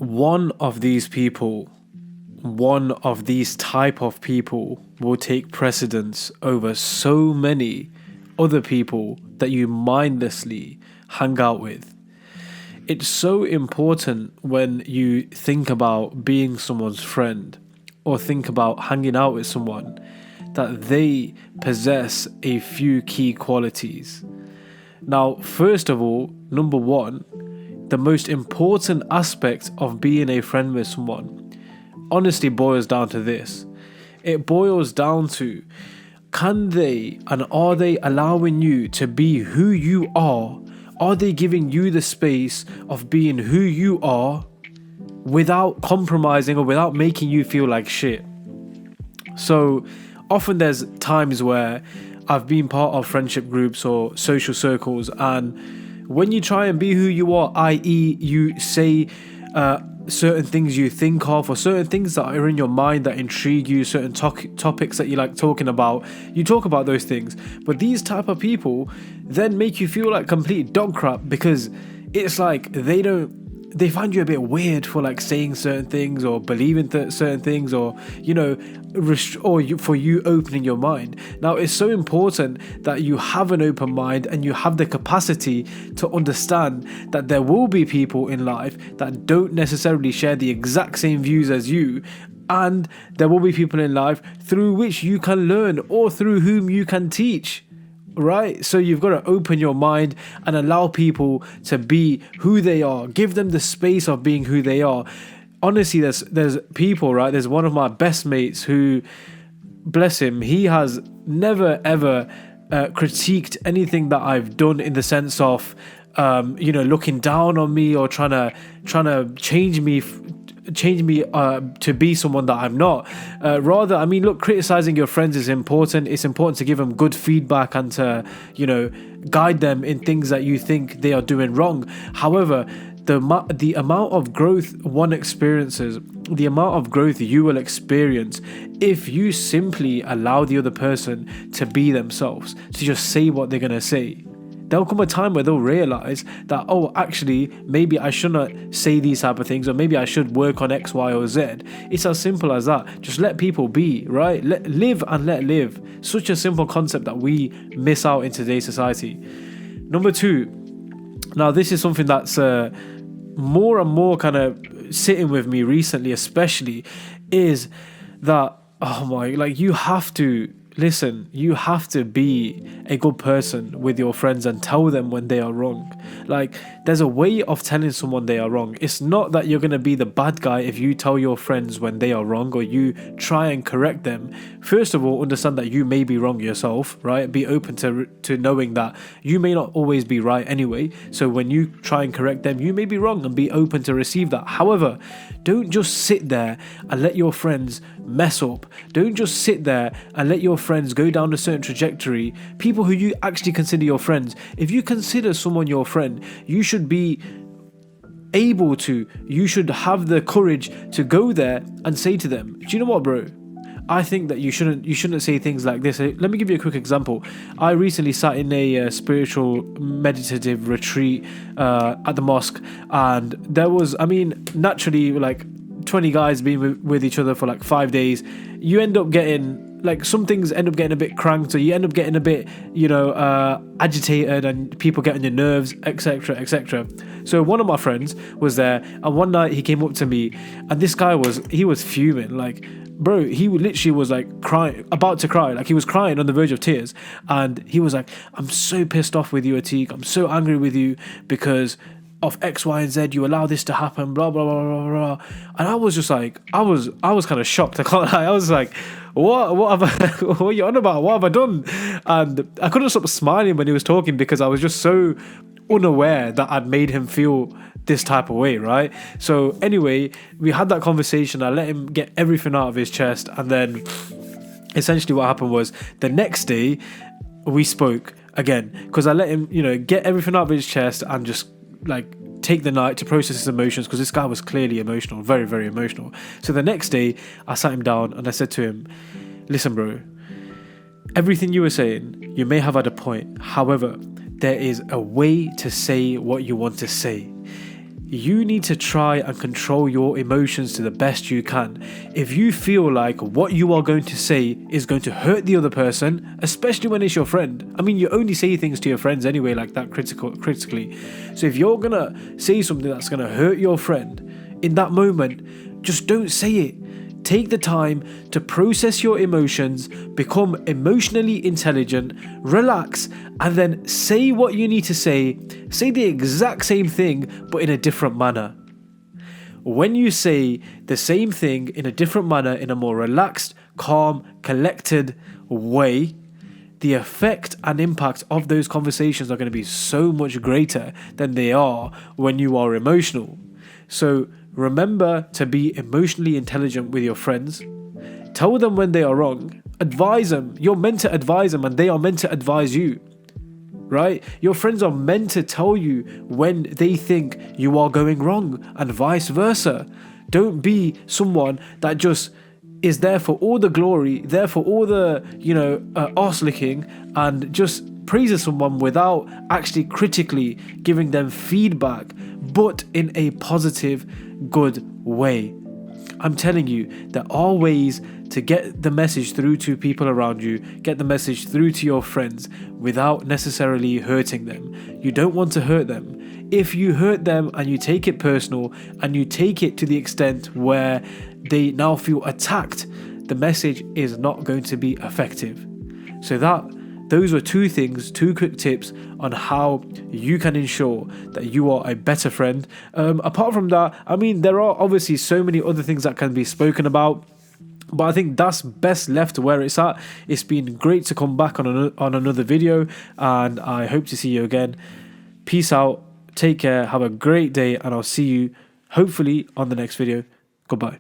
one of these people, one of these type of people will take precedence over so many other people that you mindlessly hang out with. It's so important when you think about being someone's friend or think about hanging out with someone that they possess a few key qualities. Now, first of all, number one, the most important aspect of being a friend with someone honestly boils down to this. It boils down to, can they and are they allowing you to be who you are? Are they giving you the space of being who you are without compromising or without making you feel like shit? So often there's times where I've been part of friendship groups or social circles, and when you try and be who you are, i.e. you say certain things you think of or certain things that are in your mind that intrigue you, certain topics that you like talking about, you talk about those things. But these type of people then make you feel like complete dog crap, because it's like they find you a bit weird for like saying certain things or believing certain things, or for you opening your mind. Now, it's so important that you have an open mind and you have the capacity to understand that there will be people in life that don't necessarily share the exact same views as you, and there will be people in life through which you can learn or through whom you can teach. Right? So you've got to open your mind and allow people to be who they are. Give them the space of being who they are. Honestly, there's people, right? There's one of my best mates who, bless him, he has never ever critiqued anything that I've done in the sense of looking down on me or trying to change me to be someone that I'm not. Rather, I mean, look, criticizing your friends is important. It's important to give them good feedback and to, guide them in things that you think they are doing wrong. However, the amount of growth one experiences, the amount of growth you will experience if you simply allow the other person to be themselves, to just say what they're going to say. There'll come a time where they'll realize that, oh, actually, maybe I shouldn't say these type of things, or maybe I should work on X, Y, or Z. It's as simple as that. Just let people be, right? Live and let live. Such a simple concept that we miss out in today's society. Number two, now this is something that's more and more kind of sitting with me recently, especially, is that, you have to listen, you have to be a good person with your friends and tell them when they are wrong. Like, there's a way of telling someone they are wrong. It's not that you're going to be the bad guy if you tell your friends when they are wrong or you try and correct them. First of all, understand that you may be wrong yourself, right? Be open to knowing that you may not always be right anyway. So when you try and correct them, you may be wrong, and be open to receive that. However, don't just sit there and let your friends mess up. Don't just sit there and let your friends go down a certain trajectory. People who you actually consider your friends. If you consider someone your friend, you should be able to, you should have the courage to go there and say to them, do you know what, bro? I think that you shouldn't say things like this. Let me give you a quick example. I recently sat in a spiritual meditative retreat at the mosque, and there was, naturally, like 20 guys being with each other for like 5 days. You end up getting, like, some things end up getting a bit cranked, or you end up getting a bit, agitated, and people get on your nerves, etc., etc. So one of my friends was there, and one night he came up to me, and this guy was fuming. Like, bro, he literally was like crying, about to cry. Like, he was crying on the verge of tears, and he was like, I'm so pissed off with you, Atiq. I'm so angry with you because of X, Y, and Z, you allow this to happen, blah, blah, blah, blah, blah. And I was just like, I was kind of shocked. I can't lie. I was like, what have I, what are you on about? What have I done? And I couldn't stop smiling when he was talking, because I was just so unaware that I'd made him feel this type of way, right? So anyway, we had that conversation. I let him get everything out of his chest, and then essentially what happened was the next day we spoke again, because I let him, get everything out of his chest and just like take the night to process his emotions, because this guy was clearly emotional, very, very emotional. So the next day I sat him down and I said to him, listen, bro, everything you were saying, you may have had a point. However, there is a way to say what you want to say. you need to try and control your emotions to the best you can. If you feel like what you are going to say is going to hurt the other person, especially when it's your friend. I mean, you only say things to your friends anyway, like that critically. So if you're gonna say something that's gonna hurt your friend, in that moment, just don't say it. Take the time to process your emotions, become emotionally intelligent, relax, and then say what you need to say. Say the exact same thing, but in a different manner. When you say the same thing in a different manner, in a more relaxed, calm, collected way, the effect and impact of those conversations are going to be so much greater than they are when you are emotional. So remember to be emotionally intelligent with your friends. Tell them when they are wrong. Advise them. You're meant to advise them and they are meant to advise you. Right? Your friends are meant to tell you when they think you are going wrong and vice versa. Don't be someone that just is there for all the glory, there for all the, arse licking, and just praises someone without actually critically giving them feedback, but in a positive, good way. I'm telling you, there are ways to get the message through to people around you, get the message through to your friends without necessarily hurting them. You don't want to hurt them. If you hurt them and you take it personal and you take it to the extent where they now feel attacked, the message is not going to be effective. So those were two quick tips on how you can ensure that you are a better friend. Apart from that, I mean, there are obviously so many other things that can be spoken about, but I think that's best left where it's at. It's been great to come back on another video, and I hope to see you again. Peace out, take care, have a great day, and I'll see you hopefully on the next video. Goodbye.